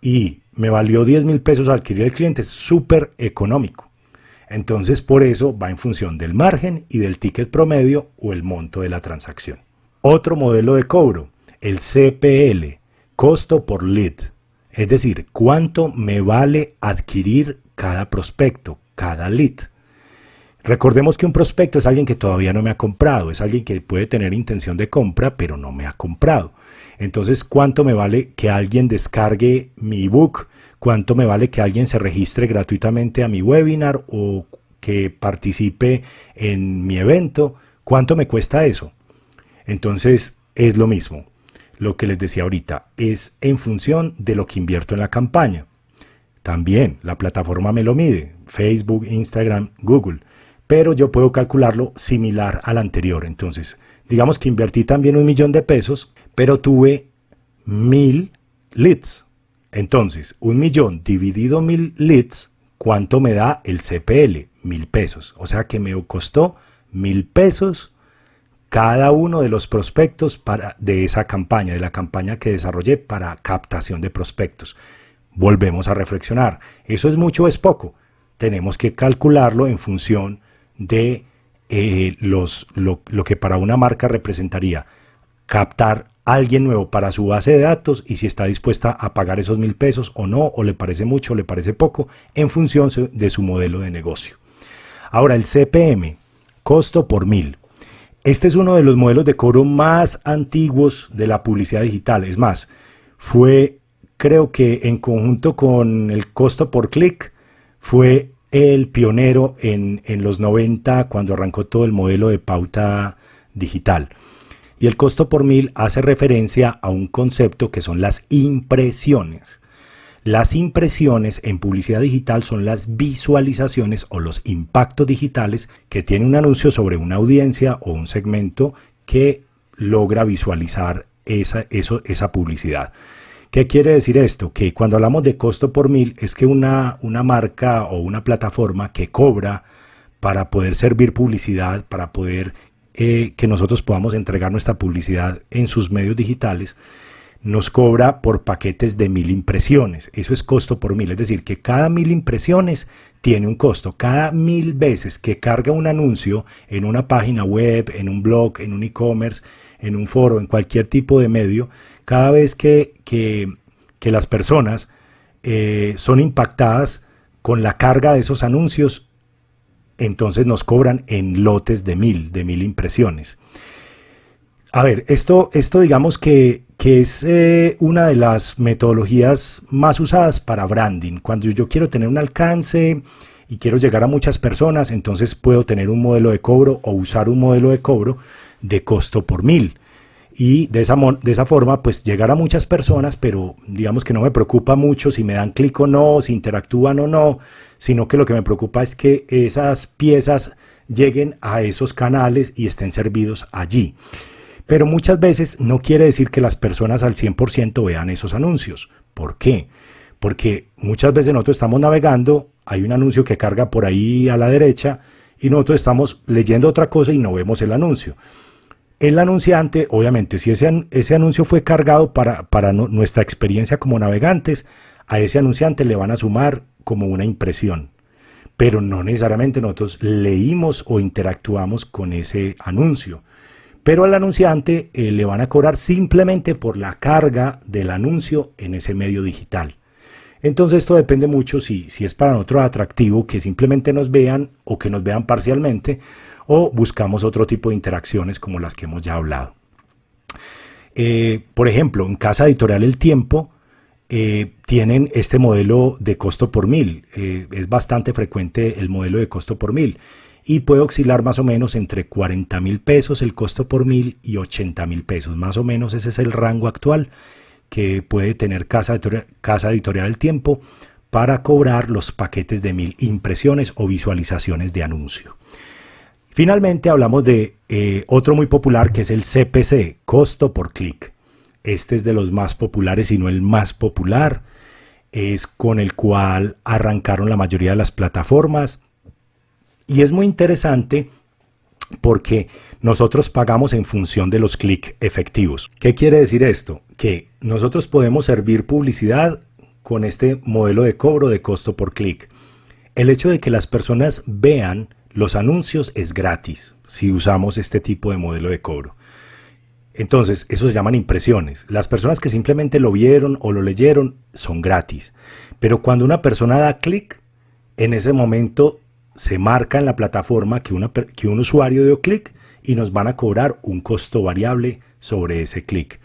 y me valió 10.000 pesos adquirir el cliente, es súper económico. Entonces, por eso va en función del margen y del ticket promedio o el monto de la transacción. Otro modelo de cobro, el CPL, costo por lead. Es decir, cuánto me vale adquirir cada prospecto, cada lead. Recordemos que un prospecto es alguien que todavía no me ha comprado, es alguien que puede tener intención de compra, pero no me ha comprado. Entonces, ¿cuánto me vale que alguien descargue mi ebook? ¿Cuánto me vale que alguien se registre gratuitamente a mi webinar o que participe en mi evento? ¿Cuánto me cuesta eso? Entonces, es lo mismo. Lo que les decía ahorita es en función de lo que invierto en la campaña. También la plataforma me lo mide, Facebook, Instagram, Google. Pero yo puedo calcularlo similar al anterior. Entonces, digamos que invertí también 1 millón de pesos, pero tuve 1.000 leads. Entonces, 1 millón dividido 1.000 leads, ¿cuánto me da el CPL? 1.000 pesos. O sea que me costó 1.000 pesos cada uno de los prospectos de esa campaña, de la campaña que desarrollé para captación de prospectos. Volvemos a reflexionar. ¿Eso es mucho o es poco? Tenemos que calcularlo en función de lo que para una marca representaría captar a alguien nuevo para su base de datos y si está dispuesta a pagar esos 1.000 pesos o no, o le parece mucho o le parece poco, en función de su modelo de negocio. Ahora, el CPM, costo por 1.000. Este es uno de los modelos de cobro más antiguos de la publicidad digital. Es más, fue, creo que en conjunto con el costo por clic, fue el pionero en los 90 cuando arrancó todo el modelo de pauta digital. Y el costo por 1.000 hace referencia a un concepto que son las impresiones. Las impresiones en publicidad digital son las visualizaciones o los impactos digitales que tiene un anuncio sobre una audiencia o un segmento que logra visualizar esa publicidad. ¿Qué quiere decir esto? Que cuando hablamos de costo por 1.000 es que una marca o una plataforma que cobra para poder servir publicidad, para poder que nosotros podamos entregar nuestra publicidad en sus medios digitales, nos cobra por paquetes de 1.000 impresiones. Eso es costo por 1.000, es decir, que cada 1.000 impresiones tiene un costo. Cada 1.000 veces que carga un anuncio en una página web, en un blog, en un e-commerce, en un foro, en cualquier tipo de medio, cada vez que las personas son impactadas con la carga de esos anuncios, entonces nos cobran en lotes de 1.000 impresiones. A ver, esto digamos que es una de las metodologías más usadas para branding. Cuando yo quiero tener un alcance y quiero llegar a muchas personas, entonces puedo tener un modelo de cobro o usar un modelo de cobro de costo por 1.000. Y de esa forma, pues llegar a muchas personas, pero digamos que no me preocupa mucho si me dan clic o no, si interactúan o no, sino que lo que me preocupa es que esas piezas lleguen a esos canales y estén servidos allí. Pero muchas veces no quiere decir que las personas al 100% vean esos anuncios. ¿Por qué? Porque muchas veces nosotros estamos navegando, hay un anuncio que carga por ahí a la derecha y nosotros estamos leyendo otra cosa y no vemos el anuncio. El anunciante, obviamente, si ese anuncio fue cargado para nuestra experiencia como navegantes, a ese anunciante le van a sumar como una impresión. pero no necesariamente nosotros leímos o interactuamos con ese anuncio. Pero al anunciante le van a cobrar simplemente por la carga del anuncio en ese medio digital. Entonces esto depende mucho si es para nosotros atractivo que simplemente nos vean o que nos vean parcialmente, o buscamos otro tipo de interacciones como las que hemos ya hablado. Por ejemplo, en Casa Editorial El Tiempo tienen este modelo de costo por mil. Es bastante frecuente el modelo de costo por mil y puede oscilar más o menos entre 40.000 pesos el costo por mil y 80.000 pesos. Más o menos ese es el rango actual que puede tener Casa Editorial El Tiempo para cobrar los paquetes de 1000 impresiones o visualizaciones de anuncio. Finalmente hablamos de otro muy popular que es el CPC, costo por clic. Este es de los más populares, si no el más popular. Es con el cual arrancaron la mayoría de las plataformas. Y es muy interesante porque nosotros pagamos en función de los clics efectivos. ¿Qué quiere decir esto? Que nosotros podemos servir publicidad con este modelo de cobro de costo por clic. El hecho de que las personas vean los anuncios es gratis si usamos este tipo de modelo de cobro. Entonces, eso se llaman impresiones. Las personas que simplemente lo vieron o lo leyeron son gratis. Pero cuando una persona da clic, en ese momento se marca en la plataforma que un usuario dio clic y nos van a cobrar un costo variable sobre ese clic.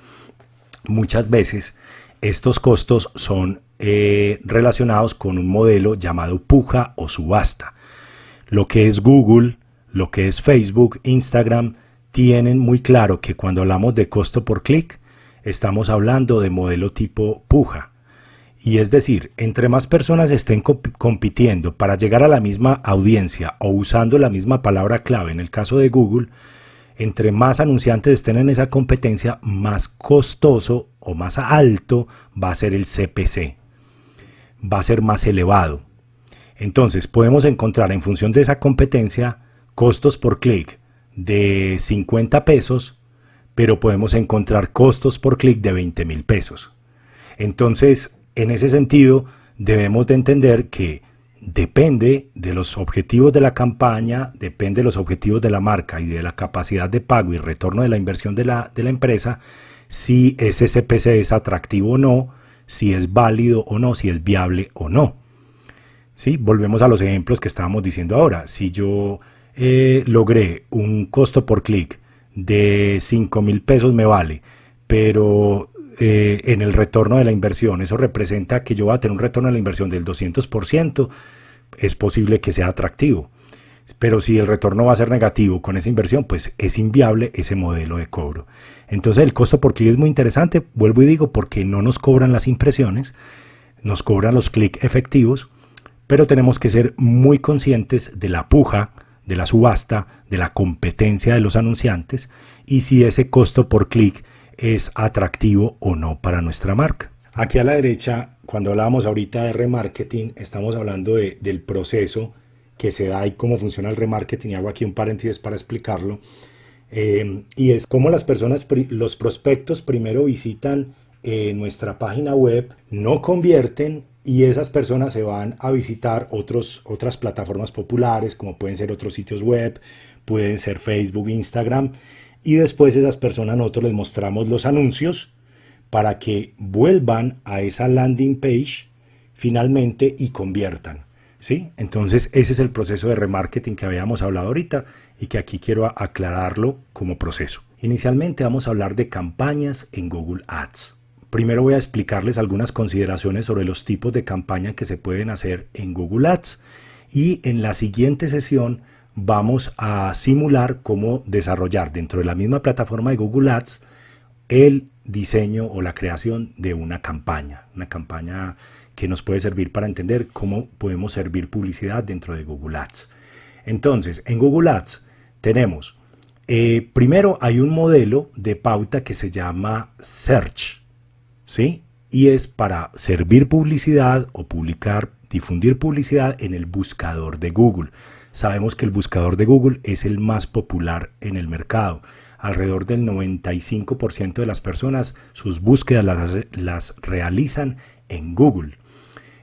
Muchas veces estos costos son relacionados con un modelo llamado puja o subasta. Lo que es Google, lo que es Facebook, Instagram, tienen muy claro que cuando hablamos de costo por clic, estamos hablando de modelo tipo puja. Y es decir, entre más personas estén compitiendo para llegar a la misma audiencia o usando la misma palabra clave, en el caso de Google, entre más anunciantes estén en esa competencia, más costoso o más alto va a ser el CPC. Va a ser más elevado. Entonces podemos encontrar en función de esa competencia costos por clic de 50 pesos, pero podemos encontrar costos por clic de 20.000 pesos. Entonces, en ese sentido, debemos de entender que depende de los objetivos de la campaña, depende de los objetivos de la marca y de la capacidad de pago y retorno de la inversión de la empresa, si ese CPC es atractivo o no, si es válido o no, si es viable o no. ¿Sí? Volvemos a los ejemplos que estábamos diciendo ahora. Si yo logré un costo por clic de 5.000 pesos me vale, pero en el retorno de la inversión eso representa que yo voy a tener un retorno de la inversión del 200%, es posible que sea atractivo. Pero si el retorno va a ser negativo con esa inversión, pues es inviable ese modelo de cobro. Entonces el costo por clic es muy interesante, vuelvo y digo, porque no nos cobran las impresiones, nos cobran los clics efectivos, pero tenemos que ser muy conscientes de la puja, de la subasta, de la competencia de los anunciantes y si ese costo por clic es atractivo o no para nuestra marca. Aquí a la derecha, cuando hablábamos ahorita de remarketing, estamos hablando del proceso que se da y cómo funciona el remarketing. Y hago aquí un paréntesis para explicarlo. Y es cómo las personas, los prospectos primero visitan nuestra página web, no convierten y esas personas se van a visitar otras plataformas populares como pueden ser otros sitios web, pueden ser Facebook, Instagram, y después esas personas nosotros les mostramos los anuncios para que vuelvan a esa landing page finalmente y conviertan, ¿sí? Entonces ese es el proceso de remarketing que habíamos hablado ahorita y que aquí quiero aclararlo como proceso. Inicialmente vamos a hablar de campañas en Google Ads. Primero voy a explicarles algunas consideraciones sobre los tipos de campañas que se pueden hacer en Google Ads y en la siguiente sesión vamos a simular cómo desarrollar dentro de la misma plataforma de Google Ads el diseño o la creación de una campaña que nos puede servir para entender cómo podemos servir publicidad dentro de Google Ads. Entonces, en Google Ads tenemos, primero hay un modelo de pauta que se llama Search, ¿sí? Y es para servir publicidad o difundir publicidad en el buscador de Google. Sabemos que el buscador de Google es el más popular en el mercado. Alrededor del 95% de las personas sus búsquedas las realizan en Google.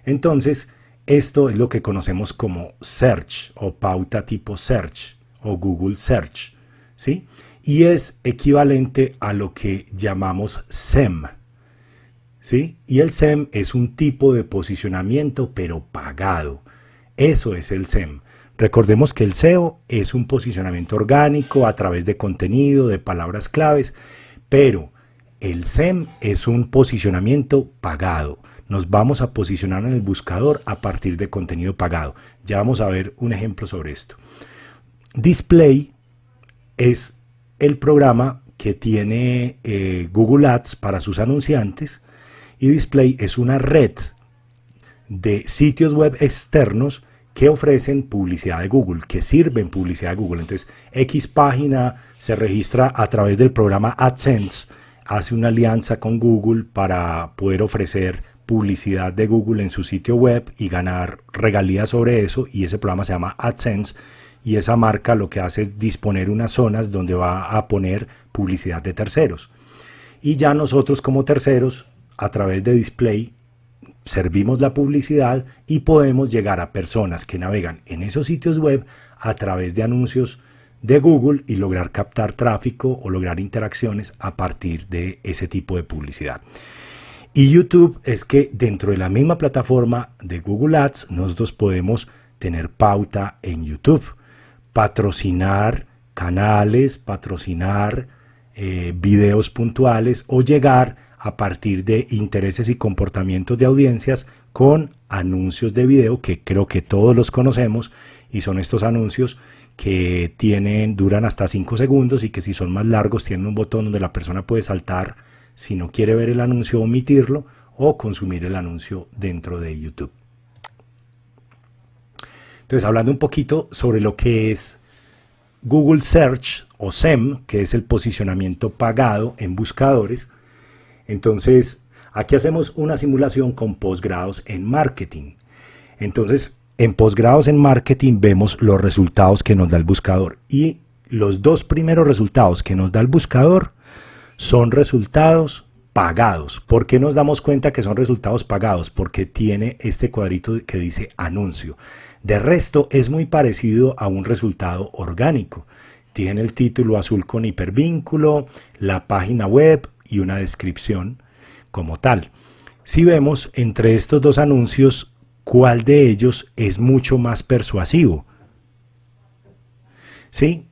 Entonces, Esto es lo que conocemos como search o pauta tipo search o Google Search, ¿sí? Y es equivalente a lo que llamamos SEM, ¿sí? Y el SEM es un tipo de posicionamiento pero pagado. Eso es el SEM. Recordemos que el SEO es un posicionamiento orgánico a través de contenido, de palabras claves, pero el SEM es un posicionamiento pagado. Nos vamos a posicionar en el buscador a partir de contenido pagado. Ya vamos a ver un ejemplo sobre esto. Display es el programa que tiene Google Ads para sus anunciantes, y Display es una red de sitios web externos que ofrecen publicidad de Google, que sirven publicidad de Google. Entonces, X página se registra a través del programa AdSense, hace una alianza con Google para poder ofrecer publicidad de Google en su sitio web y ganar regalías sobre eso, y ese programa se llama AdSense, y esa marca lo que hace es disponer unas zonas donde va a poner publicidad de terceros. Y ya nosotros como terceros, a través de Display, servimos la publicidad y podemos llegar a personas que navegan en esos sitios web a través de anuncios de Google y lograr captar tráfico o lograr interacciones a partir de ese tipo de publicidad. Y YouTube es que dentro de la misma plataforma de Google Ads nosotros podemos tener pauta en YouTube, patrocinar canales, patrocinar videos puntuales o llegar a partir de intereses y comportamientos de audiencias con anuncios de video, que creo que todos los conocemos, y son estos anuncios que duran hasta 5 segundos y que si son más largos tienen un botón donde la persona puede saltar si no quiere ver el anuncio, omitirlo o consumir el anuncio dentro de YouTube. Entonces, hablando un poquito sobre lo que es Google Search o SEM, que es el posicionamiento pagado en buscadores. Entonces, aquí hacemos una simulación con posgrados en marketing. Entonces, en posgrados en marketing vemos los resultados que nos da el buscador. Y los dos primeros resultados que nos da el buscador son resultados pagados. ¿Por qué nos damos cuenta que son resultados pagados? Porque tiene este cuadrito que dice anuncio. De resto, es muy parecido a un resultado orgánico. Tiene el título azul con hipervínculo, la página web y una descripción como tal. Si vemos entre estos dos anuncios, ¿cuál de ellos es mucho más persuasivo? ¿Sí?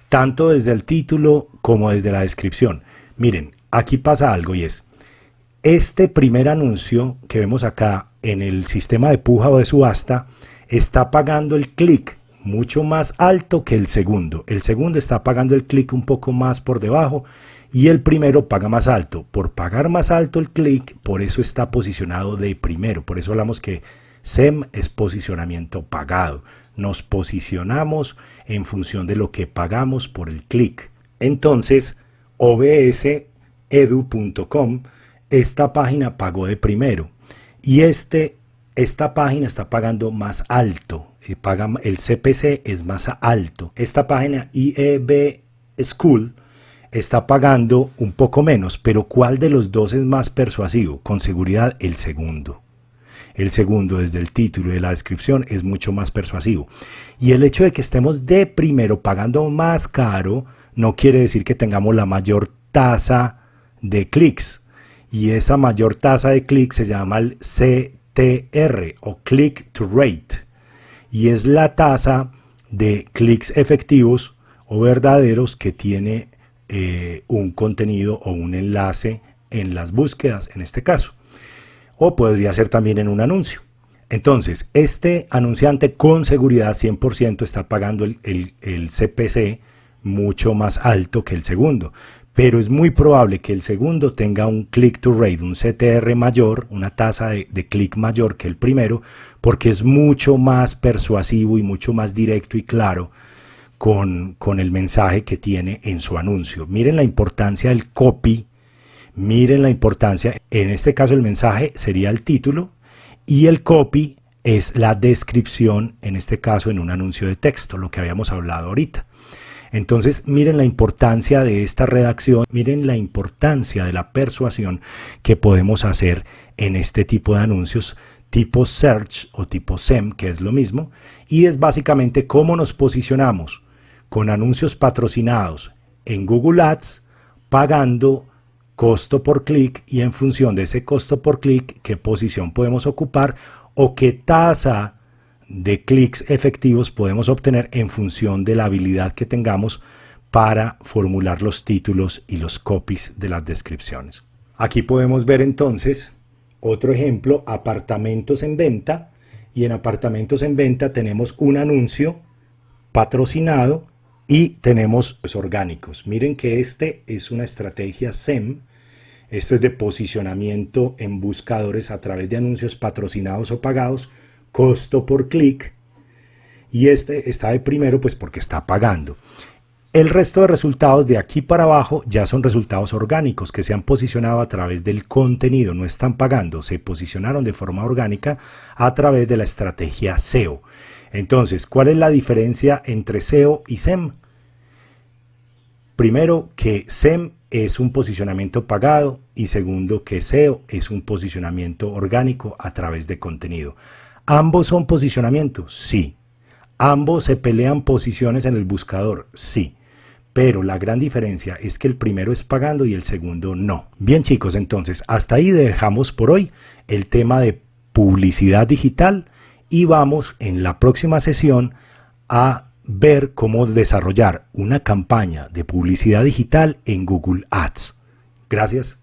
Tanto desde el título como desde la descripción. Miren, aquí pasa algo y es, este primer anuncio que vemos acá en el sistema de puja o de subasta está pagando el clic mucho más alto que el segundo. El segundo está pagando el clic un poco más por debajo y el primero paga más alto. Por pagar más alto el clic, por eso está posicionado de primero. Por eso hablamos que SEM es posicionamiento pagado. Nos posicionamos en función de lo que pagamos por el clic. Entonces, obsedu.com, esta página pagó de primero y esta página está pagando más alto, el CPC es más alto. Esta página IEB School está pagando un poco menos, pero ¿cuál de los dos es más persuasivo? Con seguridad el segundo. El segundo, desde el título y de la descripción, es mucho más persuasivo. Y el hecho de que estemos de primero pagando más caro no quiere decir que tengamos la mayor tasa de clics. Y esa mayor tasa de clics se llama el CTR o Click to Rate. Y es la tasa de clics efectivos o verdaderos que tiene un contenido o un enlace en las búsquedas, en este caso. O podría ser también en un anuncio. Entonces, este anunciante con seguridad 100% está pagando el CPC mucho más alto que el segundo. Pero es muy probable que el segundo tenga un click to rate, un CTR mayor, una tasa de clic mayor que el primero, porque es mucho más persuasivo y mucho más directo y claro con el mensaje que tiene en su anuncio. Miren la importancia del copy, miren la importancia, en este caso el mensaje sería el título y el copy es la descripción, en este caso en un anuncio de texto, lo que habíamos hablado ahorita. Entonces, miren la importancia de esta redacción, miren la importancia de la persuasión que podemos hacer en este tipo de anuncios tipo Search o tipo SEM, que es lo mismo, y es básicamente cómo nos posicionamos con anuncios patrocinados en Google Ads, pagando costo por clic, y en función de ese costo por clic, qué posición podemos ocupar o qué tasa de clics efectivos podemos obtener en función de la habilidad que tengamos para formular los títulos y los copies de las descripciones. Aquí podemos ver entonces otro ejemplo, apartamentos en venta, y en apartamentos en venta tenemos un anuncio patrocinado y tenemos los orgánicos. Miren que este es una estrategia SEM. Esto es de posicionamiento en buscadores a través de anuncios patrocinados o pagados, costo por clic, y este está de primero pues porque está pagando. El resto de resultados de aquí para abajo ya son resultados orgánicos que se han posicionado a través del contenido, no están pagando, se posicionaron de forma orgánica a través de la estrategia SEO. Entonces, ¿cuál es la diferencia entre SEO y SEM? Primero, que SEM es un posicionamiento pagado, y segundo, que SEO es un posicionamiento orgánico a través de contenido. ¿Ambos son posicionamientos? Sí. ¿Ambos se pelean posiciones en el buscador? Sí. Pero la gran diferencia es que el primero es pagando y el segundo no. Bien chicos, entonces hasta ahí dejamos por hoy el tema de publicidad digital, y vamos en la próxima sesión a ver cómo desarrollar una campaña de publicidad digital en Google Ads. Gracias.